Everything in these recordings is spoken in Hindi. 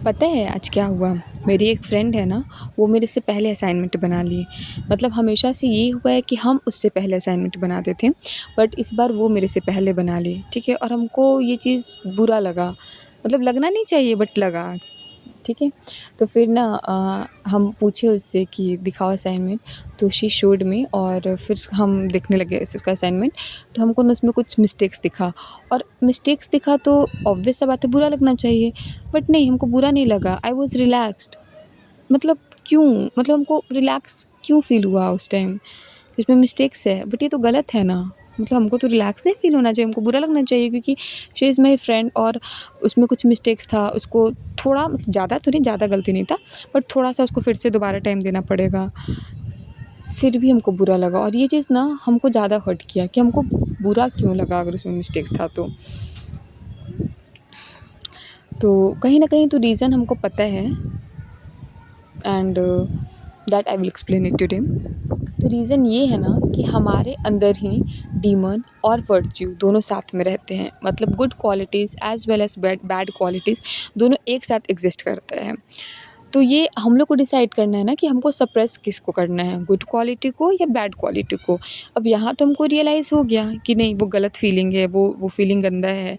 पता है आज क्या हुआ? मेरी एक फ्रेंड है ना, वो मेरे से पहले असाइनमेंट बना ली। मतलब हमेशा से ये हुआ है कि हम उससे पहले असाइनमेंट बनाते थे, बट इस बार वो मेरे से पहले बना ली, ठीक है? और हमको ये चीज़ बुरा लगा, मतलब लगना नहीं चाहिए बट लगा, ठीक है? तो फिर ना हम पूछे उससे कि दिखाओ असाइनमेंट, तो शी शोड मी और फिर हम देखने लगे उसका असाइनमेंट, तो हमको ना उसमें कुछ मिस्टेक्स दिखा। और मिस्टेक्स दिखा तो ऑब्वियस सा बात है बुरा लगना चाहिए, बट नहीं, हमको बुरा नहीं लगा। I was relaxed. मतलब क्यों? मतलब हमको रिलैक्स क्यों फ़ील हुआ उस टाइम? कि उसमें मिस्टेक्स है, बट ये तो गलत है ना। मतलब हमको तो रिलैक्स नहीं फ़ील होना चाहिए, हमको बुरा लगना चाहिए, क्योंकि शी इज़ माई फ्रेंड और उसमें कुछ मिस्टेक्स था। उसको थोड़ा, ज़्यादा तो नहीं, ज़्यादा गलती नहीं था, बट थोड़ा-सा उसको फिर से दोबारा टाइम देना पड़ेगा। फिर भी हमको बुरा लगा और ये चीज़ ना हमको ज़्यादा हर्ट किया कि हमको बुरा क्यों लगा अगर उसमें मिस्टेक्स था तो। कहीं न कहीं तो रीज़न हमको पता है, and that I will explain it today. तो रीज़न ये है ना कि हमारे अंदर ही डीमन और वर्च्यू दोनों साथ में रहते हैं। मतलब good qualities as well as bad bad qualities दोनों एक साथ एग्ज़िस्ट करते हैं। तो ये हम लोग को डिसाइड करना है ना कि हमको सप्रेस किसको करना है, गुड क्वालिटी को या बैड क्वालिटी को। अब यहाँ तो हमको रियलाइज़ हो गया कि नहीं, वो गलत फीलिंग है, वो फीलिंग गंदा है।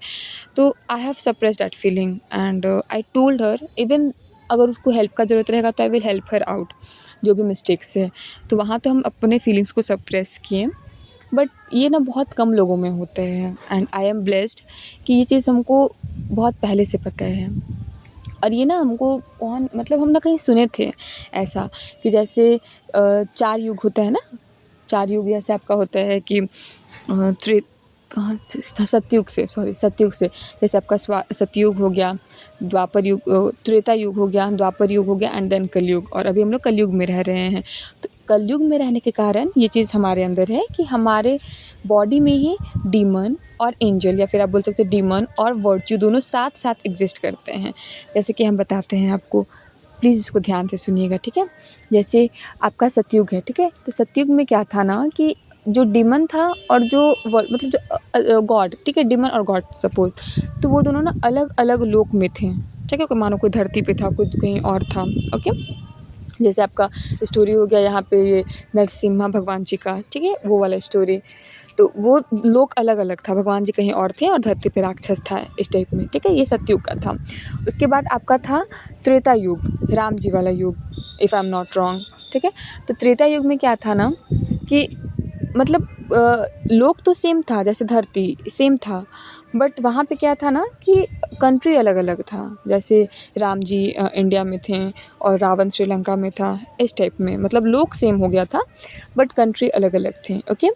तो I have suppressed that feeling and I told her, even अगर उसको हेल्प का ज़रूरत रहेगा तो I will help her out, जो भी मिस्टेक्स है। तो वहाँ तो हम अपने फीलिंग्स को सप्रेस किए, बट ये ना बहुत कम लोगों में होते हैं, एंड आई एम ब्लेस्ड कि ये चीज़ हमको बहुत पहले से पता है। और ये ना हमको कौन, मतलब हम ना कहीं सुने थे ऐसा कि जैसे 4 युग होता है ना, 4 युग जैसे आपका होता है कि त्रे कहाँ से था, सतयुग से, सॉरी सतयुग से। जैसे आपका सतयुग हो गया, द्वापर युग, त्रेता युग हो गया, द्वापर युग हो गया, एंड देन कलयुग, और अभी हम लोग कलयुग में रह रहे हैं। तो कलयुग में रहने के कारण ये चीज़ हमारे अंदर है कि हमारे बॉडी में ही डीमन और एंजल, या फिर आप बोल सकते हो डीमन और वर्च्यू दोनों साथ साथ एग्जिस्ट करते हैं। जैसे कि हम बताते हैं आपको, प्लीज़ इसको ध्यान से सुनिएगा, ठीक है? जैसे आपका सतयुग है, ठीक है? तो सतयुग में क्या था ना कि जो डीमन था और जो मतलब जो गॉड, ठीक है, डीमन और गॉड सपोज, तो वो दोनों ना अलग अलग लोक में थे, ठीक है? कोई मानो कोई धरती पे था, कोई कहीं और था, ओके? जैसे आपका स्टोरी हो गया यहाँ पे ये नरसिम्हा भगवान जी का, ठीक है, वो वाला स्टोरी। तो वो लोक अलग अलग था, भगवान जी कहीं और थे और धरती पे राक्षस था, इस टाइप में, ठीक है? ये सतयुग का था। उसके बाद आपका था त्रेता युग, राम जी वाला युग, if I am not wrong, ठीक है? तो त्रेता युग में क्या था ना कि मतलब लोक तो सेम था, जैसे धरती सेम था, बट वहाँ पे क्या था ना कि कंट्री अलग अलग था। जैसे राम जी इंडिया में थे और रावण श्रीलंका में था, इस टाइप में। मतलब लोक सेम हो गया था बट कंट्री अलग अलग थे, ओके?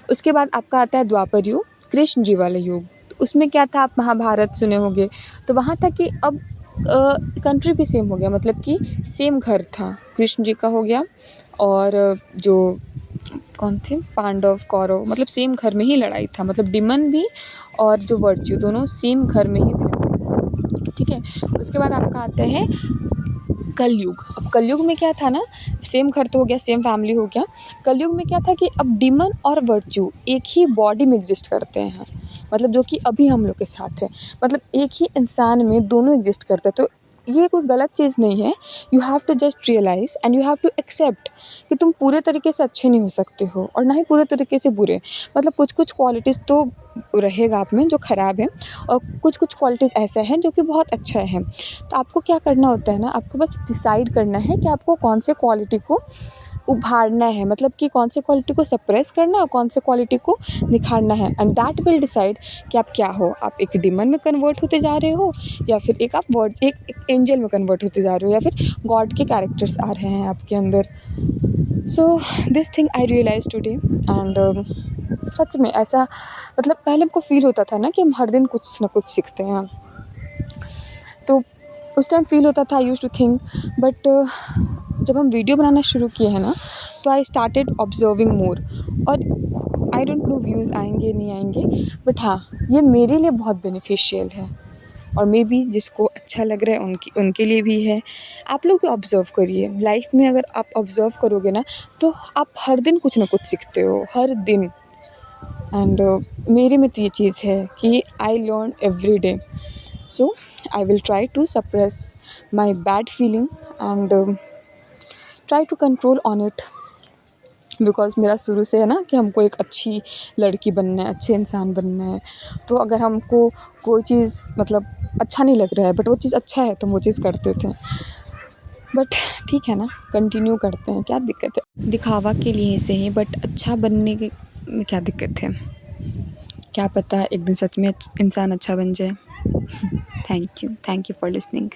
उसके बाद आपका आता है द्वापर युग, कृष्ण जी वाला युग। तो उसमें क्या था, आप महाभारत सुने होंगे, तो वहाँ था कि अब कंट्री भी सेम हो गया, मतलब कि सेम घर था, कृष्ण जी का हो गया, और जो कौन थे, पांडव कौरव, मतलब सेम घर में ही लड़ाई था। मतलब डिमन भी और जो वर्च्यू दोनों सेम घर में ही थे, ठीक है? उसके बाद आपका आता है कलयुग। अब कलयुग में क्या था ना, सेम घर तो हो गया, सेम फैमिली हो गया। कलयुग में क्या था कि अब डिमन और वर्च्यू एक ही बॉडी में एग्जिस्ट करते हैं, मतलब जो कि अभी हम लोग के साथ है। मतलब एक ही इंसान में दोनों एग्जिस्ट करते हैं। तो ये कोई गलत चीज़ नहीं है। You have to just realise and you have to accept कि तुम पूरे तरीके से अच्छे नहीं हो सकते हो और ना ही पूरे तरीके से बुरे। मतलब कुछ कुछ क्वालिटीज़ तो रहेगा आप में जो ख़राब है, और कुछ कुछ क्वालिटीज़ ऐसा है जो कि बहुत अच्छा है। तो आपको क्या करना होता है ना, आपको बस डिसाइड करना है कि आपको कौन से क्वालिटी को उभारना है, मतलब कि कौन से क्वालिटी को सप्रेस करना है और कौन से क्वालिटी को निखारना है, एंड दैट विल डिसाइड कि आप क्या हो। आप एक डिमन में कन्वर्ट होते जा रहे हो, या फिर एक आप वर्ड एक एंजल में कन्वर्ट होते जा रहे हो, या फिर गॉड के कैरेक्टर्स आ रहे हैं आपके अंदर। So this thing I realise today, and सच में ऐसा, मतलब पहले हमको फील होता था ना कि हम हर दिन कुछ ना कुछ सीखते हैं, तो उस टाइम फील होता था, आई यूज़ टू थिंक, बट जब हम वीडियो बनाना शुरू किए हैं ना, तो आई स्टार्टेड ऑब्जर्विंग मोर। और आई डोंट नो व्यूज़ आएंगे नहीं आएंगे, बट हाँ, ये मेरे लिए बहुत बेनिफिशियल है, और मे बी जिसको अच्छा लग रहा है उनके लिए भी है। आप लोग भी ऑब्ज़र्व करिए लाइफ में, अगर आप ऑब्ज़र्व करोगे ना तो आप हर दिन कुछ ना कुछ सीखते हो, हर दिन। एंड मेरे में तो ये चीज़ है कि I learn every day. So I will try to suppress my bad feeling and try to control on it, because मेरा शुरू से है ना कि हमको एक अच्छी लड़की बनना है, अच्छे इंसान बनना है। तो अगर हमको कोई चीज़ मतलब अच्छा नहीं लग रहा है बट वो चीज़ अच्छा है तो हम वो चीज़ करते थे। बट ठीक है ना, कंटिन्यू करते हैं, क्या दिक्कत है। दिखावा के लिए ही सही बट अच्छा बनने के में क्या दिक्कत है। क्या पता एक दिन सच में इंसान अच्छा बन जाए। Thank you for listening.